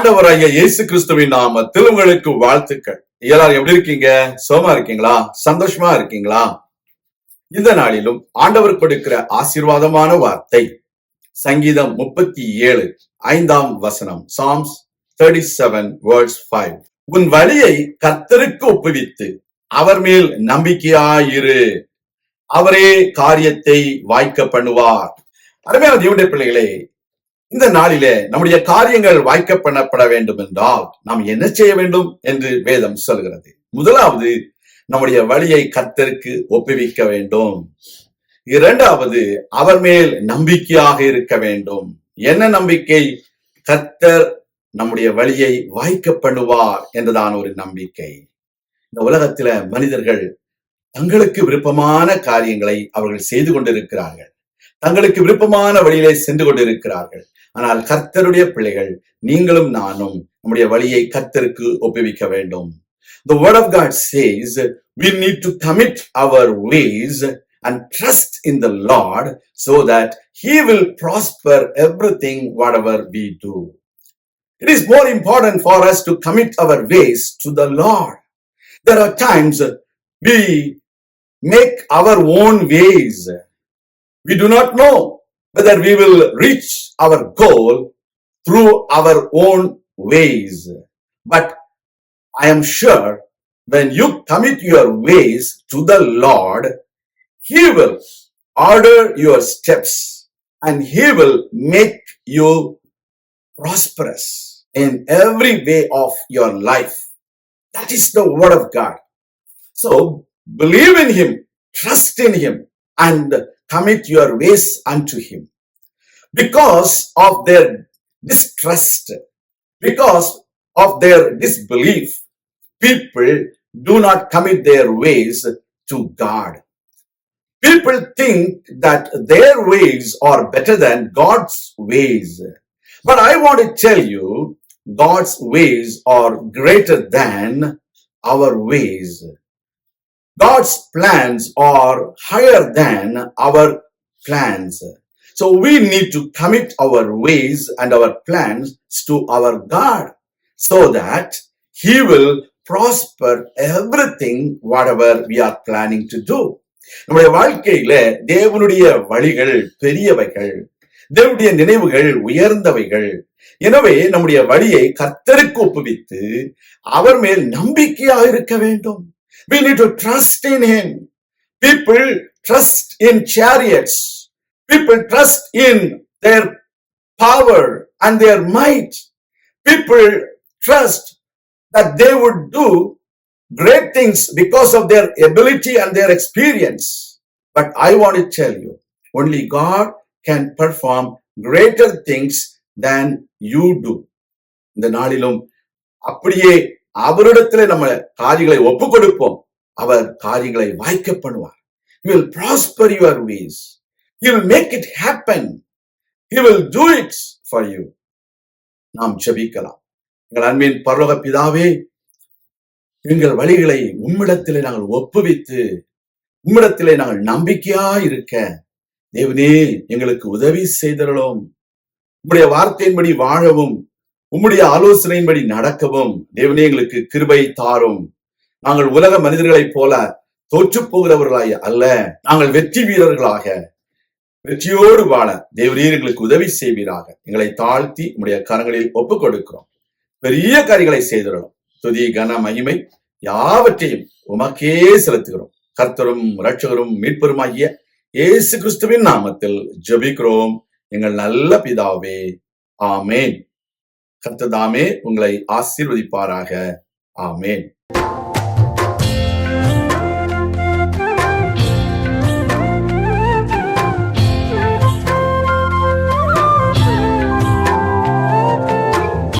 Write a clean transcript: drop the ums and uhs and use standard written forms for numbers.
ஆண்டவராகிய இயேசு கிறிஸ்துவின் நாமத்தில் உங்களுக்கு வாழ்த்துக்கள். எல்லாரும் எப்படி இருக்கீங்க? சோமா இருக்கீங்களா? சந்தோஷமா இருக்கீங்களா? இந்த நாளிலும் ஆண்டவர் கொடுக்கிற ஆசீர்வாதமான வார்த்தை சங்கீதம் 37 5 Psalms 37 verse 5. உன் வழியை கர்த்தருக்கு ஒப்புவித்து அவர் மேல் நம்பிக்கையாயிரு, அவரே காரியத்தை வாய்க்க பண்ணுவார். அருமையான தேவனுடைய பிள்ளைகளே, இந்த நாளிலே நம்முடைய காரியங்கள் வாய்க்க பண்ணப்பட வேண்டும் என்றால் நாம் என்ன செய்ய வேண்டும் என்று வேதம் சொல்கிறது. முதலாவது, நம்முடைய வழியை கர்த்தருக்கு ஒப்புவிக்க வேண்டும். இரண்டாவது, அவர் மேல் நம்பிக்கையாக இருக்க வேண்டும். என்ன நம்பிக்கை? கர்த்தர் நம்முடைய வழியை வாய்க்க பண்ணுவார் என்றுதான் ஒரு நம்பிக்கை. இந்த உலகத்தில மனிதர்கள் தங்களுக்கு விருப்பமான காரியங்களை அவர்கள் செய்து கொண்டிருக்கிறார்கள், தங்களுக்கு விருப்பமான வழியிலே சென்று கொண்டிருக்கிறார்கள். ஆனால் கர்த்தருடைய பிள்ளைகள் நீங்களும் நானும் நம்முடைய வழியை கர்த்தருக்கு ஒப்புவிக்க வேண்டும். The word of God says we need to commit our ways and trust in the Lord so that he will prosper everything whatever we do. It is more important for us to commit our ways to the Lord. There are times we make our own ways. We do not know whether we will reach our goal through our own ways. But I am sure when you commit your ways to the Lord, he will order your steps and he will make you prosperous in every way of your life. That is the word of God. So believe in him, trust in him, and commit your ways unto him. Because of their distrust, because of their disbelief, people do not commit their ways to God. People think that their ways are better than God's ways. But I want to tell you, God's ways are greater than our ways. God's plans are higher than our plans. So we need to commit our ways and our plans to our God so that he will prosper everything whatever we are planning to do. நம்முடைய வாழ்க்கையில தேவனுடைய வழிகள் பெரியவைகள், தேவனுடைய நினைவுகள் உயர்ந்தவைகள். எனவே நம்முடைய வழியை கர்த்தருக்கு ஒப்புவித்து அவர் மேல் நம்பிக்கையாக இருக்க வேண்டும். We need to trust in him. People trust in chariots. People trust in their power and their might. People trust that they would do great things because of their ability and their experience. But I want to tell you, only God can perform greater things than you do. இந்த நாளிலும் அப்படியே அவரிடத்திலே நம்ம காரியங்களை ஒப்பு கொடுப்போம். அவர் காரியங்களை வாய்க்க பண்ணுவார். He will prosper your ways. He will make it happen. He will do it for you. நாம் ஜெபிக்கலாம். எங்கள் அன்பின் பரலோக பிதாவே, எங்கள் வழிகளை உம்மிடத்திலே நாங்கள் ஒப்புவித்து உம்மிடத்திலே நாங்கள் நம்பிக்கையா இருக்க தேவனே எங்களுக்கு உதவி செய்தருளும். உம்முடைய வார்த்தையின்படி வாழவும், உம்முடைய ஆலோசனையின்படி நடக்கவும் தேவனே எங்களுக்கு கிருபை தாரும். நாங்கள் உலக மனிதர்களைப் போல தோற்று போகிறவர்களாய் அல்ல, நாங்கள் வெற்றி வீரர்களாக வெற்றியோடு வாழ தேவரீர் எங்களுக்கு உதவி செய்வீராக. எங்களை தாழ்த்தி உம்முடைய கரங்களில் ஒப்புக் கொடுக்கிறோம். பெரிய காரியங்களை செய்திடலாம். துதி கன மகிமை யாவற்றையும் உமக்கே செலுத்துகிறோம். கர்த்தரும் இரட்சகரும் மீட்பருமாகிய இயேசு கிறிஸ்துவின் நாமத்தில் ஜெபிக்கிறோம் எங்கள் நல்ல பிதாவே, ஆமேன். கர்த்தர் தாமே உங்களை ஆசீர்வதிப்பாராக. ஆமேன்.